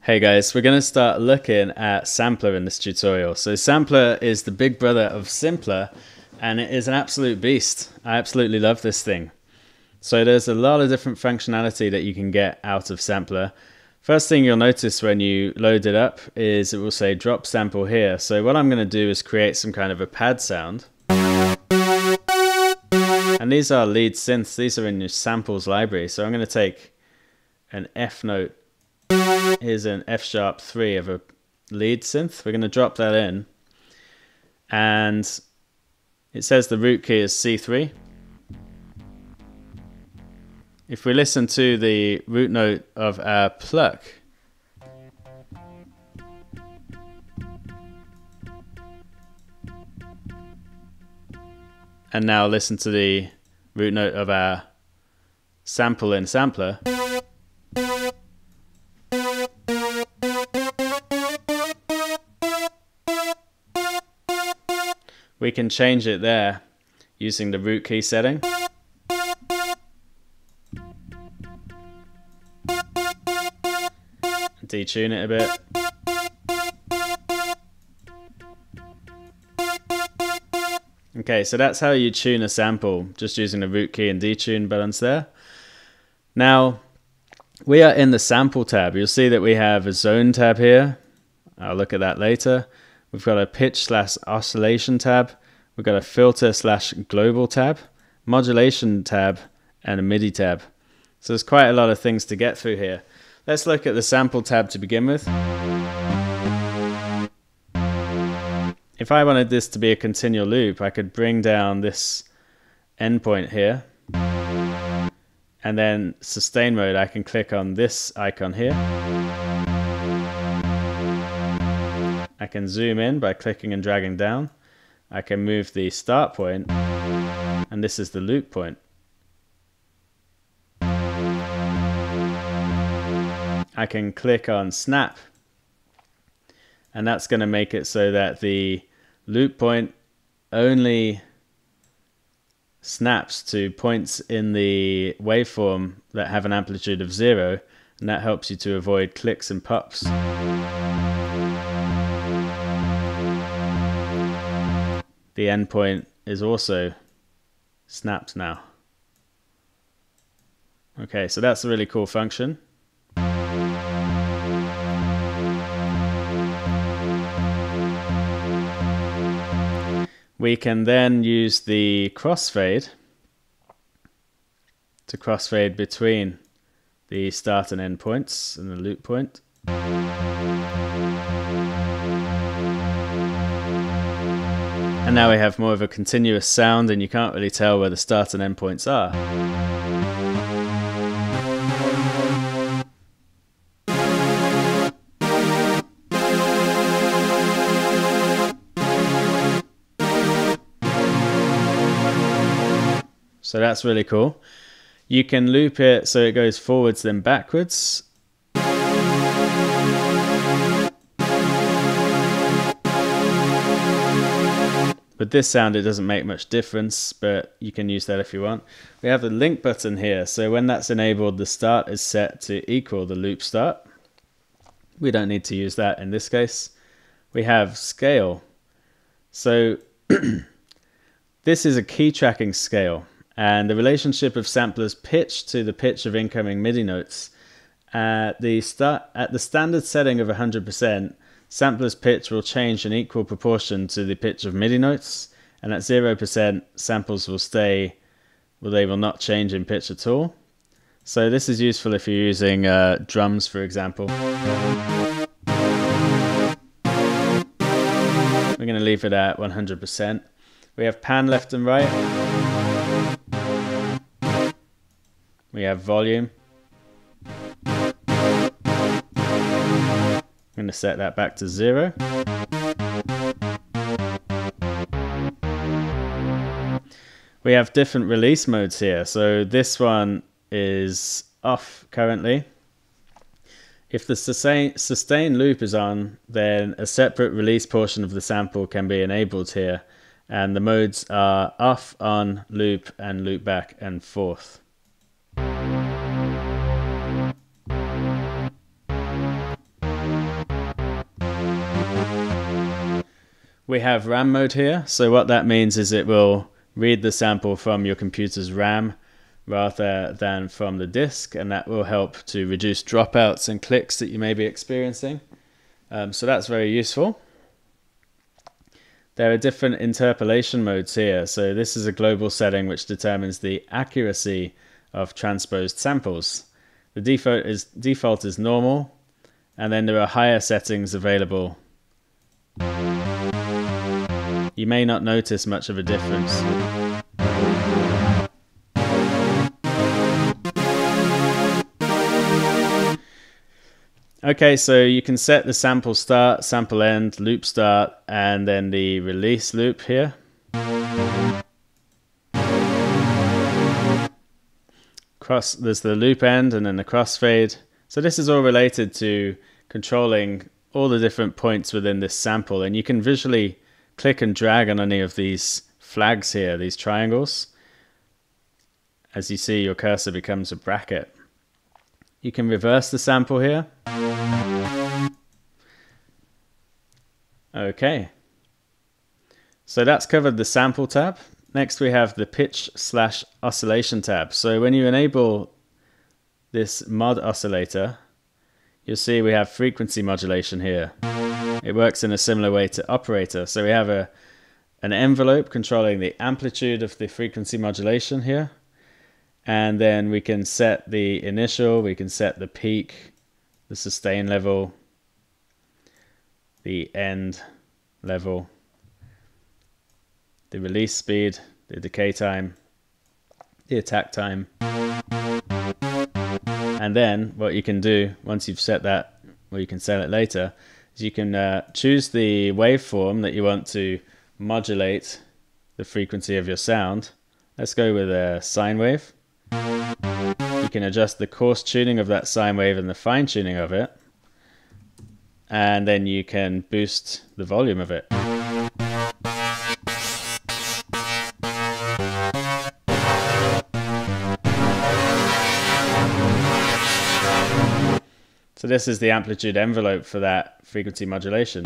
Hey guys, we're going to start looking at Sampler in this tutorial. So Sampler is the big brother of Simpler, and it is an absolute beast. I absolutely love this thing. So there's a lot of different functionality that you can get out of Sampler. First thing you'll notice when you load it up is it will say drop sample here. So what I'm going to do is create some kind of a pad sound. And these are lead synths. These are in your samples library. So I'm going to take an F note. Here's an F sharp 3 of a lead synth. We're going to drop that in, and it says the root key is C3. If we listen to the root note of our pluck, and now listen to the root note of our sample in Sampler, we can change it there using the root key setting. Detune it a bit. Okay, so that's how you tune a sample, just using the root key and detune buttons there. Now, we are in the sample tab. You'll see that we have a zone tab here. I'll look at that later. We've got a pitch/oscillation tab, we've got a filter/global tab, modulation tab, and a MIDI tab. So there's quite a lot of things to get through here. Let's look at the sample tab to begin with. If I wanted this to be a continual loop, I could bring down this endpoint here, and then sustain mode, I can click on this icon here. I can zoom in by clicking and dragging down. I can move the start point, and this is the loop point. I can click on snap, and that's going to make it so that the loop point only snaps to points in the waveform that have an amplitude of 0, and that helps you to avoid clicks and pops. The endpoint is also snapped now. Okay, so that's a really cool function. We can then use the crossfade to crossfade between the start and end points and the loop point. And now we have more of a continuous sound, and you can't really tell where the start and end points are. So that's really cool. You can loop it so it goes forwards then backwards. With this sound it doesn't make much difference, but you can use that if you want. We have the link button here, so when that's enabled, the start is set to equal the loop start. We don't need to use that in this case. We have scale. So this is a key tracking scale, and the relationship of sampler's pitch to the pitch of incoming MIDI notes. At the standard setting of 100%, sampler's pitch will change in equal proportion to the pitch of MIDI notes, and at 0%, samples will stay, well, they will not change in pitch at all. So this is useful if you're using drums, for example. We're going to leave it at 100%. We have pan left and right. We have volume. I'm going to set that back to 0. We have different release modes here. So this one is off currently. If the sustain loop is on, then a separate release portion of the sample can be enabled here. And the modes are off, on, loop, and loop back and forth. We have RAM mode here, so what that means is it will read the sample from your computer's RAM rather than from the disk, and that will help to reduce dropouts and clicks that you may be experiencing. So that's very useful. There are different interpolation modes here. So this is a global setting which determines the accuracy of transposed samples. The default is normal, and then there are higher settings available. You may not notice much of a difference. Okay, so you can set the sample start, sample end, loop start, and then the release loop here. There's the loop end and then the crossfade. So this is all related to controlling all the different points within this sample, and you can visually click and drag on any of these flags here, these triangles. As you see, your cursor becomes a bracket. You can reverse the sample here. Okay, so that's covered the sample tab. Next we have the pitch/oscillation tab. So when you enable this mod oscillator, you'll see we have frequency modulation here. It works in a similar way to operator. So we have an envelope controlling the amplitude of the frequency modulation here. And then we can set the initial, we can set the peak, the sustain level, the end level, the release speed, the decay time, the attack time. And then what you can do once you've set that, or you can set it later, is you can choose the waveform that you want to modulate the frequency of your sound. Let's go with a sine wave. You can adjust the coarse tuning of that sine wave and the fine tuning of it, and then you can boost the volume of it. So this is the amplitude envelope for that frequency modulation.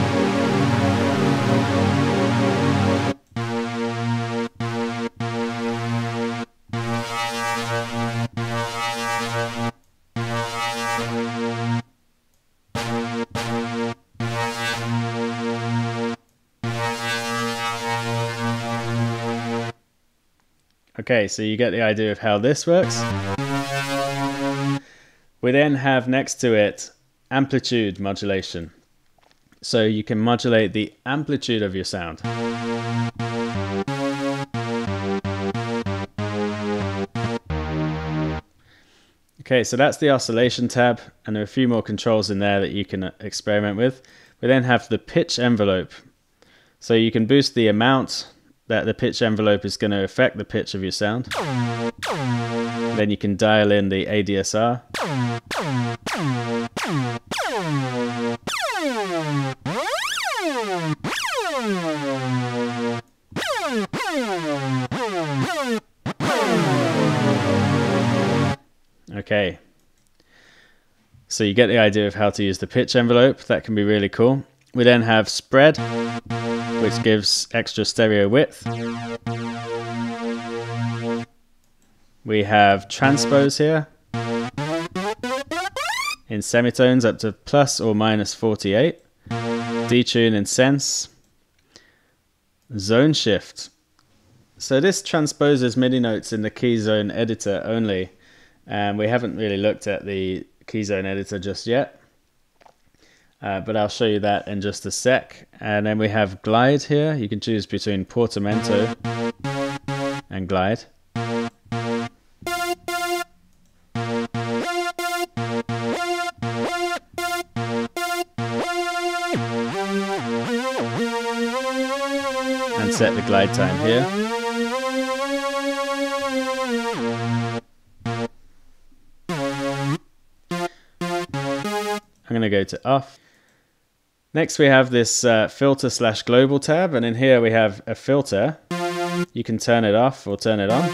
Okay, so you get the idea of how this works. We then have next to it amplitude modulation. So you can modulate the amplitude of your sound. Okay, so that's the oscillation tab, and there are a few more controls in there that you can experiment with. We then have the pitch envelope. So you can boost the amount that the pitch envelope is going to affect the pitch of your sound. Then you can dial in the ADSR. Okay, so you get the idea of how to use the pitch envelope. That can be really cool. We then have spread, which gives extra stereo width. We have transpose here in semitones up to plus or minus 48. Detune in sense. Zone shift. So this transposes MIDI notes in the key zone editor only, and we haven't really looked at the key zone editor just yet. But I'll show you that in just a sec. And then we have glide here. You can choose between portamento and glide. And set the glide time here. I'm going to go to off. Next we have this filter/global tab, and in here we have a filter. You can turn it off or turn it on.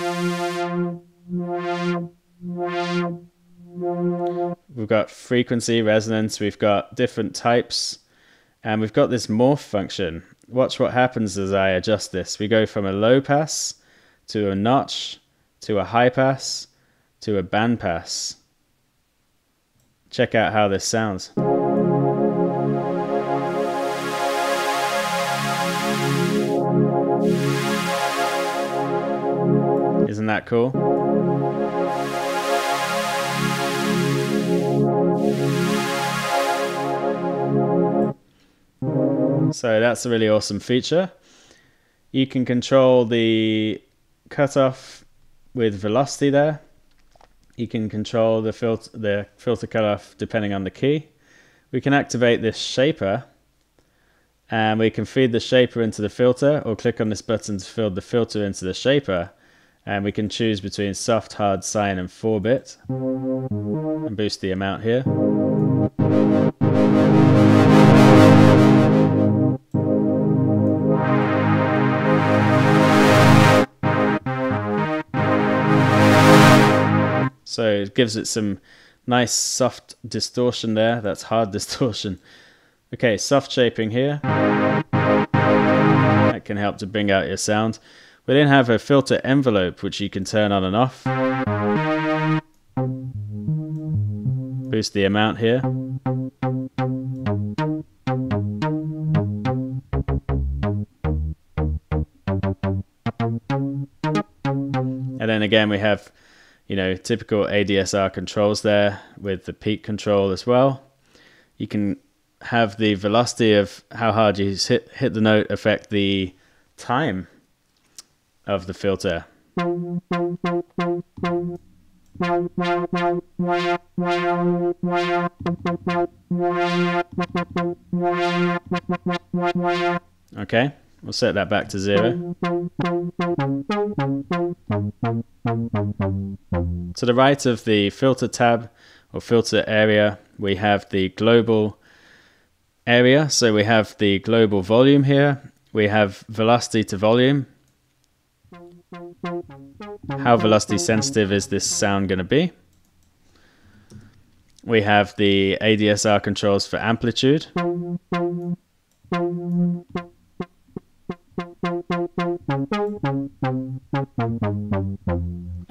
We've got frequency, resonance, we've got different types, and we've got this morph function. watch what happens as I adjust this. We go from a low pass to a notch to a high pass to a band pass. Check out how this sounds. Isn't that cool? So that's a really awesome feature. You can control the cutoff with velocity there. You can control the filter cutoff depending on the key. We can activate this shaper, and we can feed the shaper into the filter, or click on this button to feed the filter into the shaper. And we can choose between soft, hard, sine, and 4-bit, and boost the amount here. So it gives it some nice soft distortion there. That's hard distortion. Okay, soft shaping here. That can help to bring out your sound. We then have a filter envelope, which you can turn on and off. Boost the amount here. And then again we have, typical ADSR controls there with the peak control as well. You can have the velocity of how hard you hit the note affect the time of the filter. Okay, we'll set that back to 0. To the right of the filter tab or filter area, we have the global area. So we have the global volume here. We have velocity to volume. How velocity sensitive is this sound going to be? We have the ADSR controls for amplitude.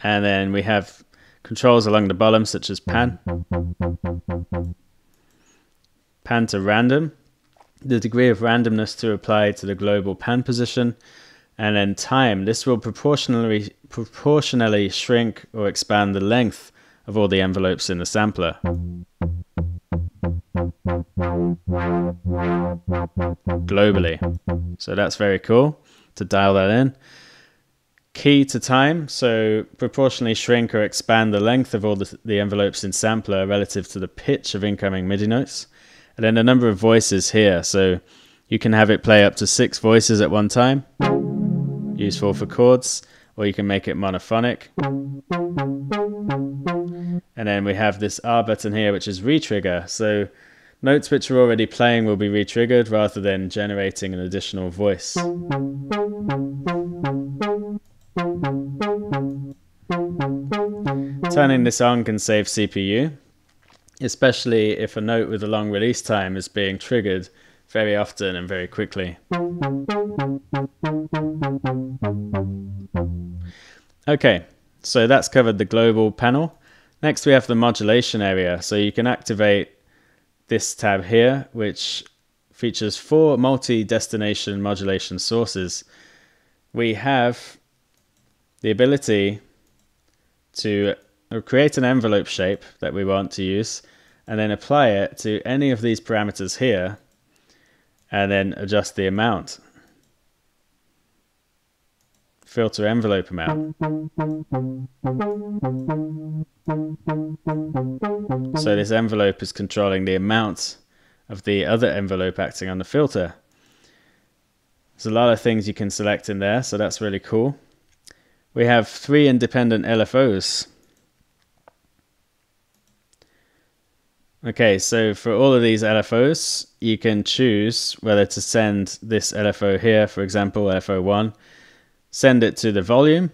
And then we have controls along the bottom, such as pan. Pan to random. The degree of randomness to apply to the global pan position. And then time. This will proportionally shrink or expand the length of all the envelopes in the sampler. Globally. So that's very cool to dial that in. Key to time. So proportionally shrink or expand the length of all the envelopes in sampler relative to the pitch of incoming MIDI notes. And then the number of voices here. So you can have it play up to 6 voices at one time. Useful for chords, or you can make it monophonic. And then we have this R button here, which is retrigger. So notes which are already playing will be retriggered rather than generating an additional voice. Turning this on can save CPU, especially if a note with a long release time is being triggered very often and very quickly. Okay, so that's covered the global panel. Next we have the modulation area. So you can activate this tab here, which features 4 multi-destination modulation sources. We have the ability to create an envelope shape that we want to use and then apply it to any of these parameters here and then adjust the amount. Filter envelope amount. So this envelope is controlling the amount of the other envelope acting on the filter. There's a lot of things you can select in there, so that's really cool. We have 3 independent LFOs. Okay, so for all of these LFOs, you can choose whether to send this LFO here, for example, LFO1, send it to the volume,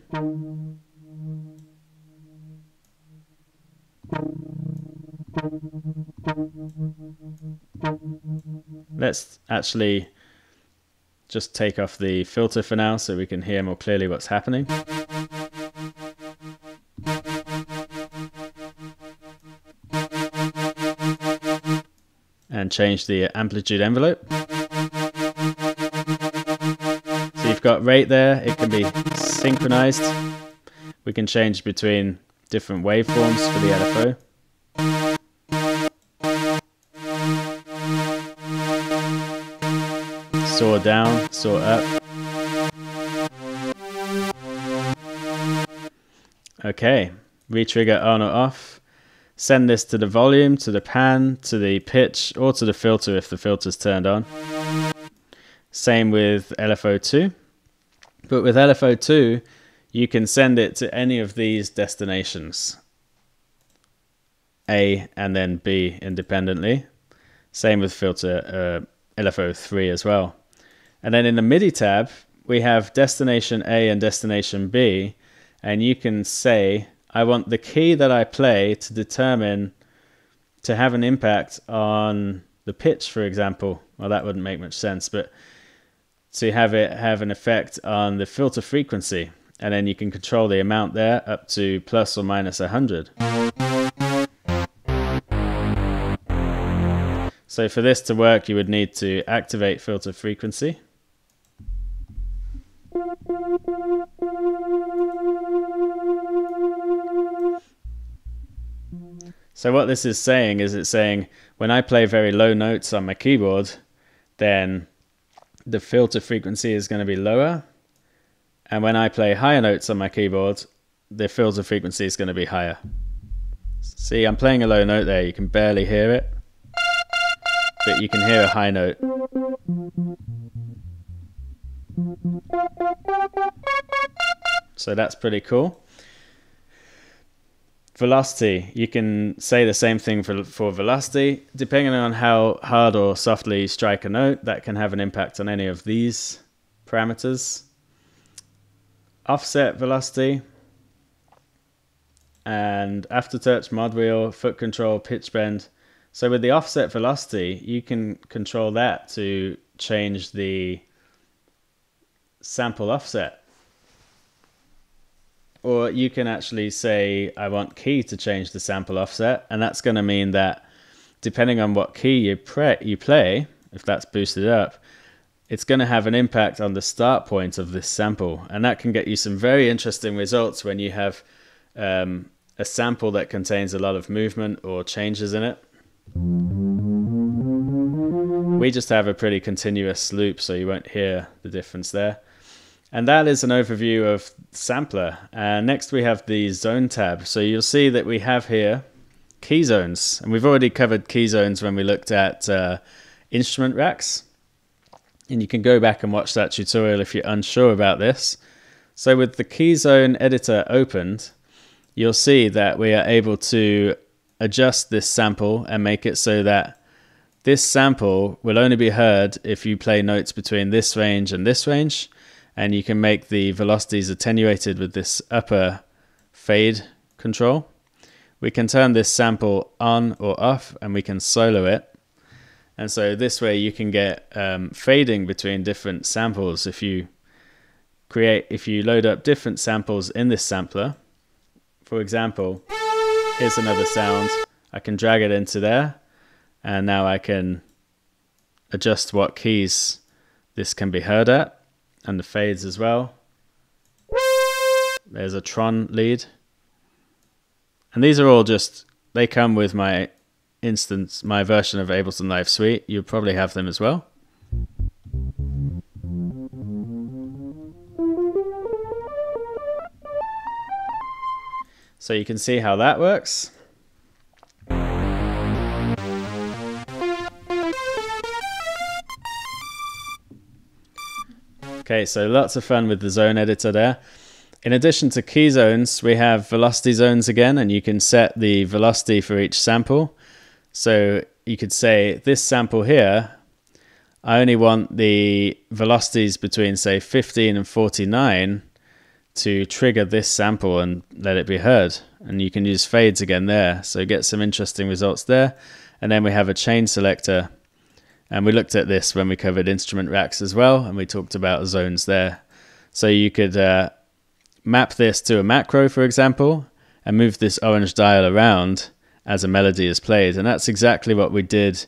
let's actually just take off the filter for now so we can hear more clearly what's happening. And change the amplitude envelope. So you've got rate there, it can be synchronized. We can change between different waveforms for the LFO. Saw down, saw up. Okay, re-trigger on or off. Send this to the volume, to the pan, to the pitch, or to the filter if the filter's turned on. Same with LFO2. But with LFO2, you can send it to any of these destinations. A and then B independently. Same with filter LFO3 as well. And then in the MIDI tab, we have destination A and destination B, and you can say, I want the key that I play to have an impact on the pitch, for example. Well, that wouldn't make much sense, but to have it have an effect on the filter frequency. And then you can control the amount there up to plus or minus 100. So for this to work, you would need to activate filter frequency. So what this is saying is it's saying when I play very low notes on my keyboard, then the filter frequency is going to be lower. And when I play higher notes on my keyboard, the filter frequency is going to be higher. See, I'm playing a low note there. You can barely hear it, but you can hear a high note. So that's pretty cool. Velocity, you can say the same thing for velocity. Depending on how hard or softly you strike a note, that can have an impact on any of these parameters. Offset velocity, and aftertouch, mod wheel, foot control, pitch bend. So with the offset velocity, you can control that to change the sample offset. Or you can actually say, I want key to change the sample offset, and that's going to mean that depending on what key you play, if that's boosted up, it's going to have an impact on the start point of this sample. And that can get you some very interesting results when you have a sample that contains a lot of movement or changes in it. We just have a pretty continuous loop, so you won't hear the difference there. And that is an overview of sampler. Next we have the zone tab. So you'll see that we have here key zones. And we've already covered key zones when we looked at instrument racks. And you can go back and watch that tutorial if you're unsure about this. So with the key zone editor opened, you'll see that we are able to adjust this sample and make it so that this sample will only be heard if you play notes between this range and this range. And you can make the velocities attenuated with this upper fade control. We can turn this sample on or off, and we can solo it. And so this way you can get fading between different samples. If you load up different samples in this sampler, for example, here's another sound. I can drag it into there, and now I can adjust what keys this can be heard at. And the fades as well. There's a Tron lead. And these are all just, they come with my instance, my version of Ableton Live Suite. You'll probably have them as well. So you can see how that works. Okay, so lots of fun with the zone editor there. In addition to key zones, we have velocity zones again, and you can set the velocity for each sample. So you could say, this sample here, I only want the velocities between, say, 15 and 49 to trigger this sample and let it be heard. And you can use fades again there, so get some interesting results there. And then we have a chain selector. And we looked at this when we covered instrument racks as well, and we talked about zones there. So you could map this to a macro, for example, and move this orange dial around as a melody is played. And that's exactly what we did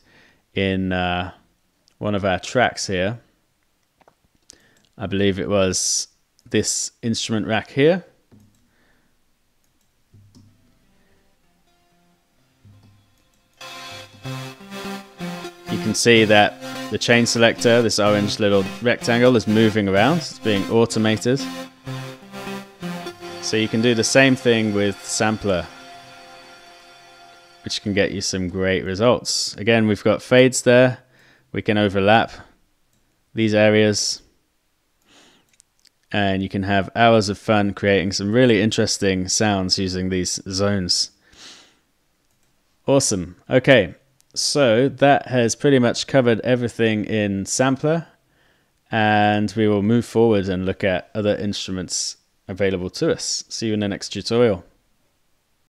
in one of our tracks here. I believe it was this instrument rack here. You can see that the chain selector, this orange little rectangle, is moving around. It's being automated. So you can do the same thing with sampler, which can get you some great results. Again, we've got fades there. We can overlap these areas, and you can have hours of fun creating some really interesting sounds using these zones. Awesome. Okay, so that has pretty much covered everything in sampler, and we will move forward and look at other instruments available to us. See you in the next tutorial.